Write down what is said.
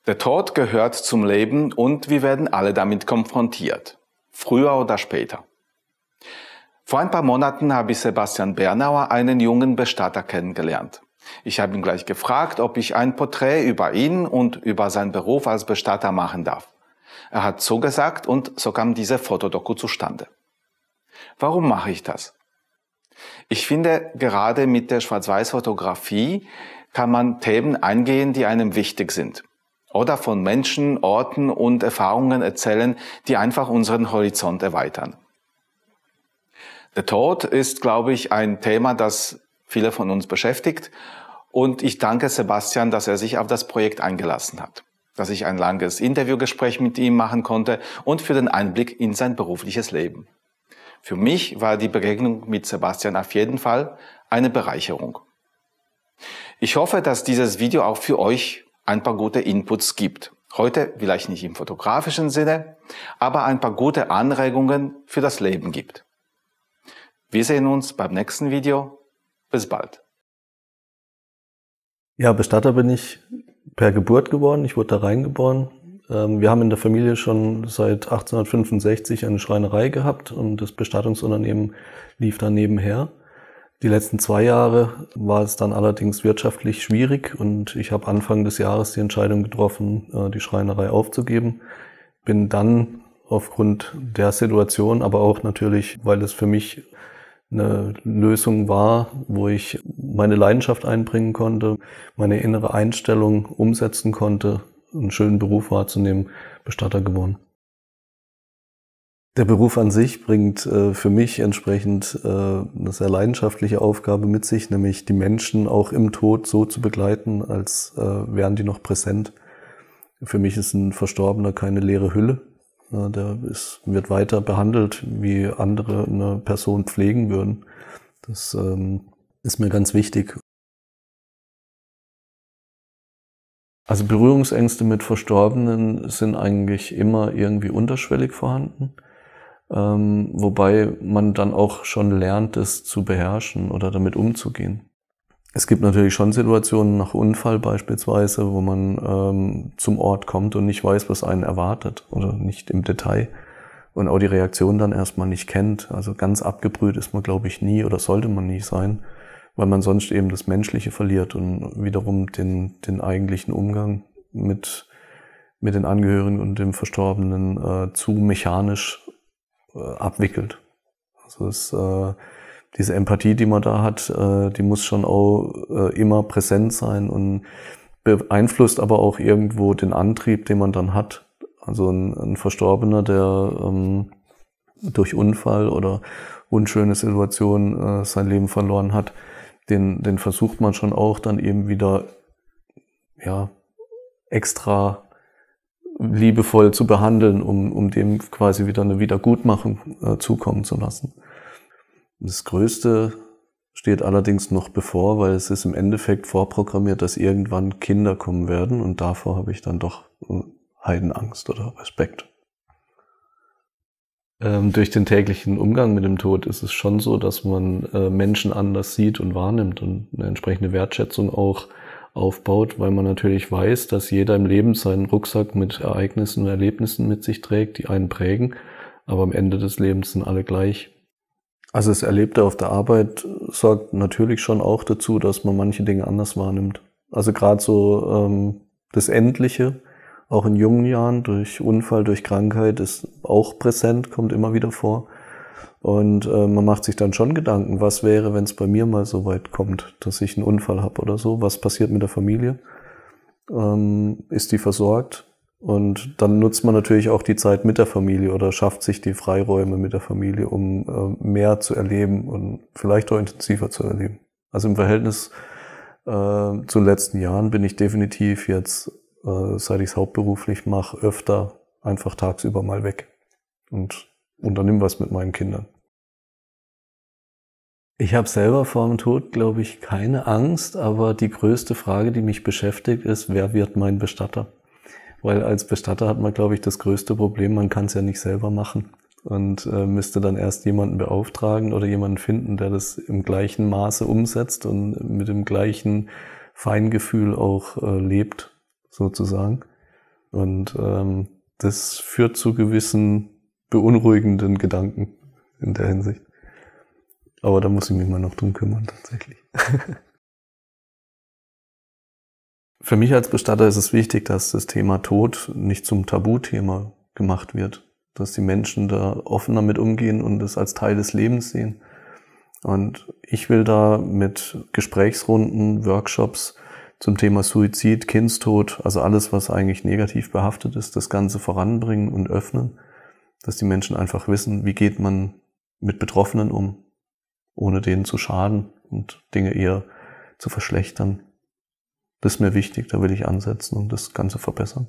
Der Tod gehört zum Leben und wir werden alle damit konfrontiert. Früher oder später. Vor ein paar Monaten habe ich Sebastian Bernauer, einen jungen Bestatter, kennengelernt. Ich habe ihn gleich gefragt, ob ich ein Porträt über ihn und über seinen Beruf als Bestatter machen darf. Er hat zugesagt und so kam diese Fotodoku zustande. Warum mache ich das? Ich finde, gerade mit der Schwarz-Weiß-Fotografie kann man Themen eingehen, die einem wichtig sind. Oder von Menschen, Orten und Erfahrungen erzählen, die einfach unseren Horizont erweitern. Der Tod ist, glaube ich, ein Thema, das viele von uns beschäftigt. Und ich danke Sebastian, dass er sich auf das Projekt eingelassen hat. Dass ich ein langes Interviewgespräch mit ihm machen konnte und für den Einblick in sein berufliches Leben. Für mich war die Begegnung mit Sebastian auf jeden Fall eine Bereicherung. Ich hoffe, dass dieses Video auch für euch ein paar gute Inputs gibt. Heute vielleicht nicht im fotografischen Sinne, aber ein paar gute Anregungen für das Leben gibt. Wir sehen uns beim nächsten Video. Bis bald. Ja, Bestatter bin ich per Geburt geworden. Ich wurde da reingeboren. Wir haben in der Familie schon seit 1865 eine Schreinerei gehabt und das Bestattungsunternehmen lief dann nebenher. Die letzten 2 Jahre war es dann allerdings wirtschaftlich schwierig und ich habe Anfang des Jahres die Entscheidung getroffen, die Schreinerei aufzugeben. Bin dann aufgrund der Situation, aber auch natürlich, weil es für mich eine Lösung war, wo ich meine Leidenschaft einbringen konnte, meine innere Einstellung umsetzen konnte, einen schönen Beruf wahrzunehmen, Bestatter geworden. Der Beruf an sich bringt für mich entsprechend eine sehr leidenschaftliche Aufgabe mit sich, nämlich die Menschen auch im Tod so zu begleiten, als wären die noch präsent. Für mich ist ein Verstorbener keine leere Hülle. Wird weiter behandelt, wie andere eine Person pflegen würden. Das ist mir ganz wichtig. Also Berührungsängste mit Verstorbenen sind eigentlich immer irgendwie unterschwellig vorhanden. Wobei man dann auch schon lernt, es zu beherrschen oder damit umzugehen. Es gibt natürlich schon Situationen nach Unfall beispielsweise, wo man zum Ort kommt und nicht weiß, was einen erwartet oder nicht im Detail und auch die Reaktion dann erstmal nicht kennt. Also ganz abgebrüht ist man, glaube ich, nie oder sollte man nie sein, weil man sonst eben das Menschliche verliert und wiederum den eigentlichen Umgang mit den Angehörigen und dem Verstorbenen zu mechanisch abwickelt. Also diese Empathie, die man da hat, die muss schon auch immer präsent sein und beeinflusst aber auch irgendwo den Antrieb, den man dann hat. Also ein Verstorbener, der durch Unfall oder unschöne Situation sein Leben verloren hat, den versucht man schon auch dann eben wieder extra liebevoll zu behandeln, um dem quasi wieder eine Wiedergutmachung zukommen zu lassen. Das Größte steht allerdings noch bevor, weil es ist im Endeffekt vorprogrammiert, dass irgendwann Kinder kommen werden und davor habe ich dann doch Heidenangst oder Respekt. Durch den täglichen Umgang mit dem Tod ist es schon so, dass man Menschen anders sieht und wahrnimmt und eine entsprechende Wertschätzung auch aufbaut, weil man natürlich weiß, dass jeder im Leben seinen Rucksack mit Ereignissen und Erlebnissen mit sich trägt, die einen prägen, aber am Ende des Lebens sind alle gleich. Also das Erlebte auf der Arbeit sorgt natürlich schon auch dazu, dass man manche Dinge anders wahrnimmt. Also gerade so das Endliche, auch in jungen Jahren, durch Unfall, durch Krankheit, ist auch präsent, kommt immer wieder vor. Und man macht sich dann schon Gedanken, was wäre, wenn es bei mir mal so weit kommt, dass ich einen Unfall habe oder so, was passiert mit der Familie? Ist die versorgt? Und dann nutzt man natürlich auch die Zeit mit der Familie oder schafft sich die Freiräume mit der Familie, um mehr zu erleben und vielleicht auch intensiver zu erleben. Also im Verhältnis zu den letzten Jahren bin ich definitiv jetzt, seit ich es hauptberuflich mache, öfter einfach tagsüber mal weg und unternimm was mit meinen Kindern. Ich habe selber vor dem Tod, glaube ich, keine Angst, aber die größte Frage, die mich beschäftigt, ist, wer wird mein Bestatter? Weil als Bestatter hat man, glaube ich, das größte Problem, man kann es ja nicht selber machen und müsste dann erst jemanden beauftragen oder jemanden finden, der das im gleichen Maße umsetzt und mit dem gleichen Feingefühl auch lebt, sozusagen. Und das führt zu gewissen beunruhigenden Gedanken in der Hinsicht. Aber da muss ich mich mal noch drum kümmern, tatsächlich. Für mich als Bestatter ist es wichtig, dass das Thema Tod nicht zum Tabuthema gemacht wird. Dass die Menschen da offen damit umgehen und es als Teil des Lebens sehen. Und ich will da mit Gesprächsrunden, Workshops zum Thema Suizid, Kindstod, also alles, was eigentlich negativ behaftet ist, das Ganze voranbringen und öffnen, dass die Menschen einfach wissen, wie geht man mit Betroffenen um, ohne denen zu schaden und Dinge eher zu verschlechtern. Das ist mir wichtig, da will ich ansetzen und das Ganze verbessern.